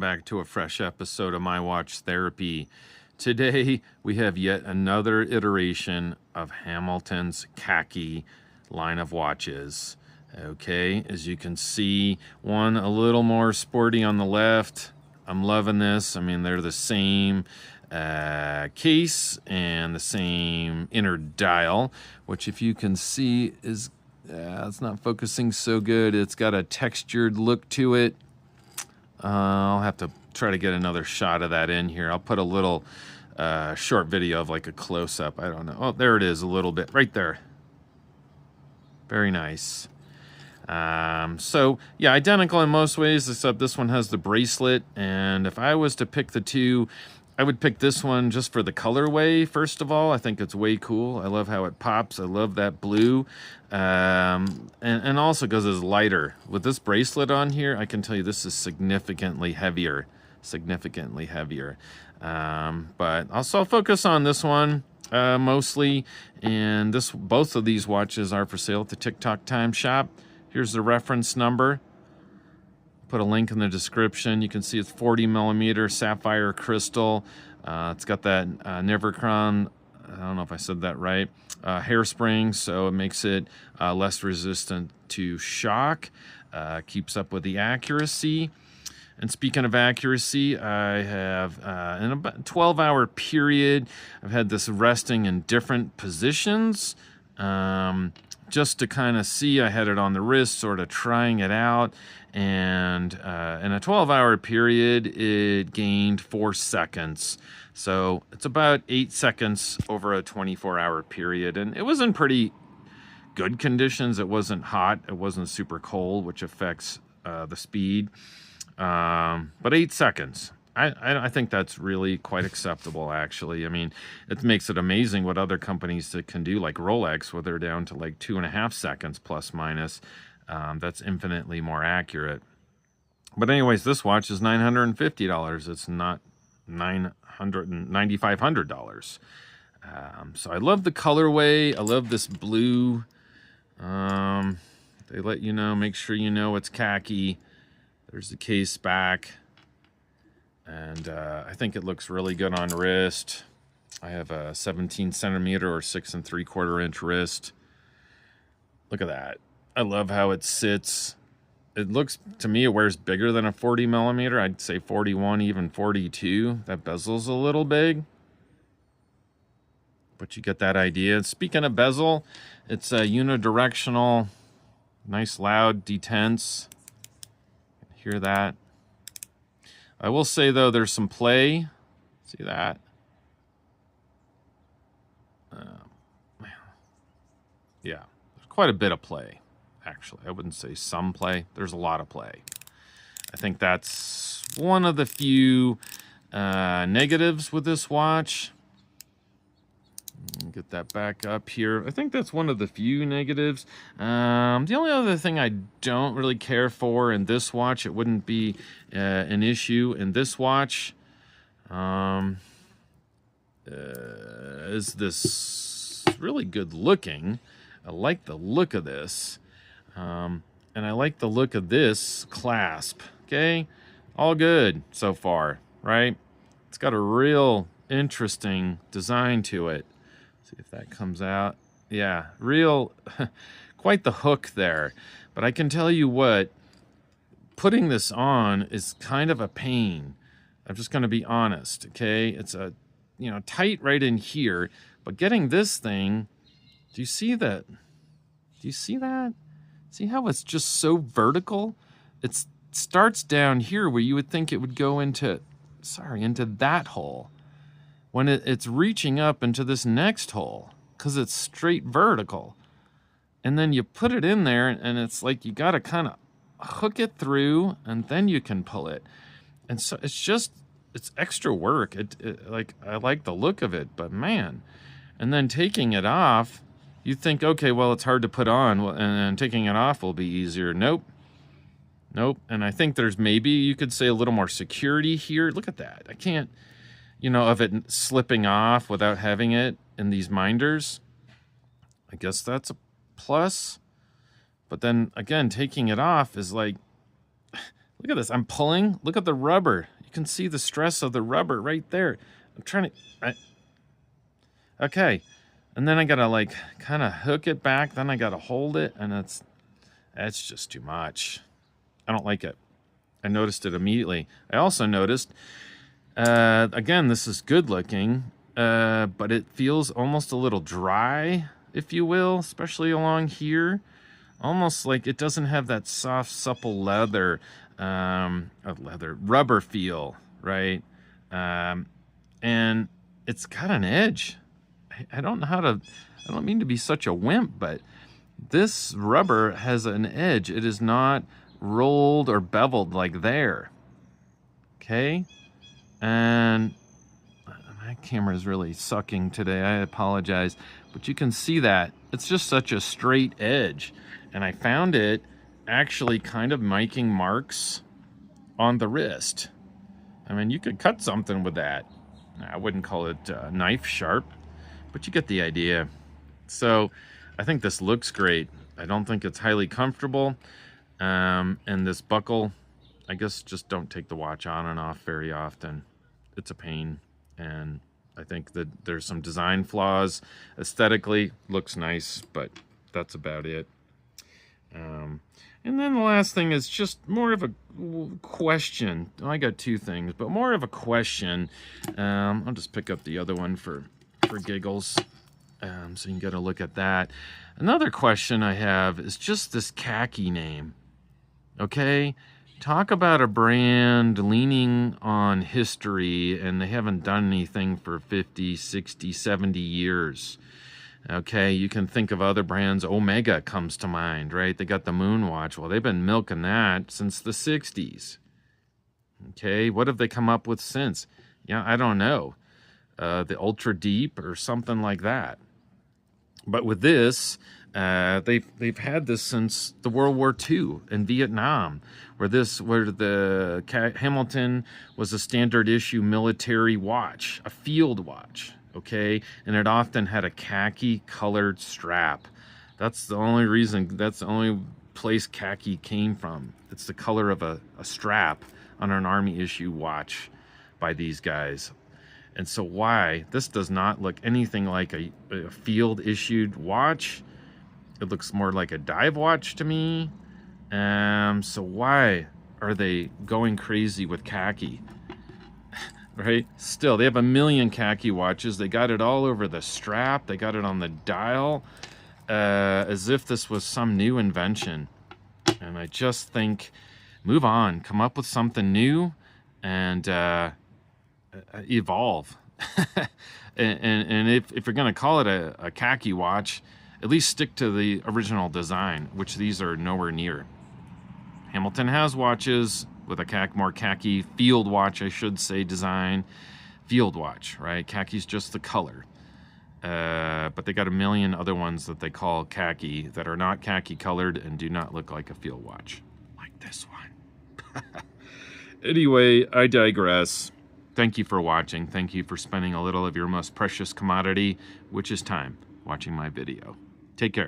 back to a fresh episode of My Watch Therapy. Today, we have yet another iteration of Hamilton's Khaki line of watches. Okay, as you can see, one a little more sporty on the left. I'm loving this. I mean, they're the same case and the same inner dial, which if you can see is, it's not focusing so good. It's got a textured look to it. I'll have to try to get another shot of that in here. I'll put a little short video of like a close-up. I don't know. Oh, there it is a little bit right there. Very nice. So yeah, identical in most ways, except this one has the bracelet. And if I was to pick the two, I would pick this one just for the colorway. First of all, I think it's way cool. I love how it pops. I love that blue. And also because it's lighter. With this bracelet on here, I can tell you this is significantly heavier. Significantly heavier. But I'll focus on this one mostly. And both of these watches are for sale at the Tick Tock Time Shop. Here's the reference number. Put a link in the description. You can see it's 40 millimeter sapphire crystal. It's got that Nevercron, I don't know if I said that right, hairspring, so it makes it less resistant to shock. Keeps up with the accuracy. And speaking of accuracy, I have, in about a 12-hour period, I've had this resting in different positions. Just to kind of see, I had it on the wrist, sort of trying it out, and in a 12-hour period, it gained 4 seconds. So it's about 8 seconds over a 24-hour period, and it was in pretty good conditions. It wasn't hot, it wasn't super cold, which affects the speed, but 8 seconds. I think that's really quite acceptable, actually. I mean, it makes it amazing what other companies that can do, like Rolex, where they're down to like 2.5 seconds plus minus. That's infinitely more accurate. But anyways, this watch is $950. It's not $9,500. So I love the colorway. I love this blue. They let you know, make sure you know it's khaki. There's the case back. And I think it looks really good on wrist. I have a 17 centimeter or 6 3/4 inch wrist. Look at that. I love how it sits. It looks, to me, it wears bigger than a 40 millimeter. I'd say 41, even 42. That bezel's a little big. But you get that idea. Speaking of bezel, it's a unidirectional, nice loud detents. Hear that? I will say, though, there's some play. See that? Yeah, there's quite a bit of play, actually. I wouldn't say some play. There's a lot of play. I think that's one of the few negatives with this watch. Get that back up here. I think that's one of the few negatives. The only other thing I don't really care for in this watch, it wouldn't be an issue in this watch, is this really good looking. I like the look of this. And I like the look of this clasp. Okay? All good so far, right? It's got a real interesting design to it. See if that comes out. Yeah, real, quite the hook there. But I can tell you what, putting this on is kind of a pain. I'm just going to be honest, okay? It's a, tight right in here. But getting this thing, do you see that? Do you see that? See how it's just so vertical? It starts down here where you would think it would go into that hole. When it's reaching up into this next hole, because it's straight vertical. And then you put it in there, and it's like you got to kind of hook it through, and then you can pull it. And so it's extra work. Like, I like the look of it, but man. And then taking it off, you think, okay, well, it's hard to put on, and taking it off will be easier. Nope. And I think there's maybe, you could say, a little more security here. Look at that. I can't... of it slipping off without having it in these minders. I guess that's a plus. But then, again, taking it off is like, look at this. I'm pulling. Look at the rubber. You can see the stress of the rubber right there. I'm trying to... okay. And then I got to like kind of hook it back. Then I got to hold it. And it's just too much. I don't like it. I noticed it immediately. I also noticed, again, this is good looking, but it feels almost a little dry, if you will, especially along here. Almost like it doesn't have that soft, supple leather, rubber feel, right? And it's got an edge. I don't know how to, I don't mean to be such a wimp, but this rubber has an edge. It is not rolled or beveled like there. Okay? And my camera is really sucking today. I apologize. But you can see that. It's just such a straight edge. And I found it actually kind of making marks on the wrist. I mean, you could cut something with that. I wouldn't call it knife sharp, but you get the idea. So I think this looks great. I don't think it's highly comfortable. And this buckle, I guess just don't take the watch on and off very often. It's a pain. And I think that there's some design flaws. Aesthetically, looks nice, but that's about it. And then the last thing is just more of a question. I got two things, but more of a question. I'll just pick up the other one for giggles. So you can get a look at that. Another question I have is just this Khaki name. Okay? Talk about a brand leaning on history and they haven't done anything for 50, 60, 70 years. Okay, you can think of other brands. Omega comes to mind, right? They got the Moon Watch. Well, they've been milking that since the 60s. Okay, what have they come up with since? Yeah, I don't know. The Ultra Deep or something like that. But with this, they've had this since the World War II in Vietnam, where the Hamilton was a standard issue military watch, a field watch. Okay, and it often had a khaki colored strap. That's the only reason, that's the only place khaki came from. It's the color of a strap on an army issue watch by these guys. And so why? This does not look anything like a field issued watch. It looks more like a dive watch to me. So why are they going crazy with khaki? Right? Still, they have a million khaki watches. They got it all over the strap. They got it on the dial, as if this was some new invention. And I just think, move on. Come up with something new and evolve. and if you're going to call it a khaki watch, at least stick to the original design, which these are nowhere near. Hamilton has watches with a more khaki field watch, I should say, design. Field watch, right? Khaki's just the color. But they got a million other ones that they call khaki that are not khaki colored and do not look like a field watch. Like this one. Anyway, I digress. Thank you for watching. Thank you for spending a little of your most precious commodity, which is time, watching my video. Take care.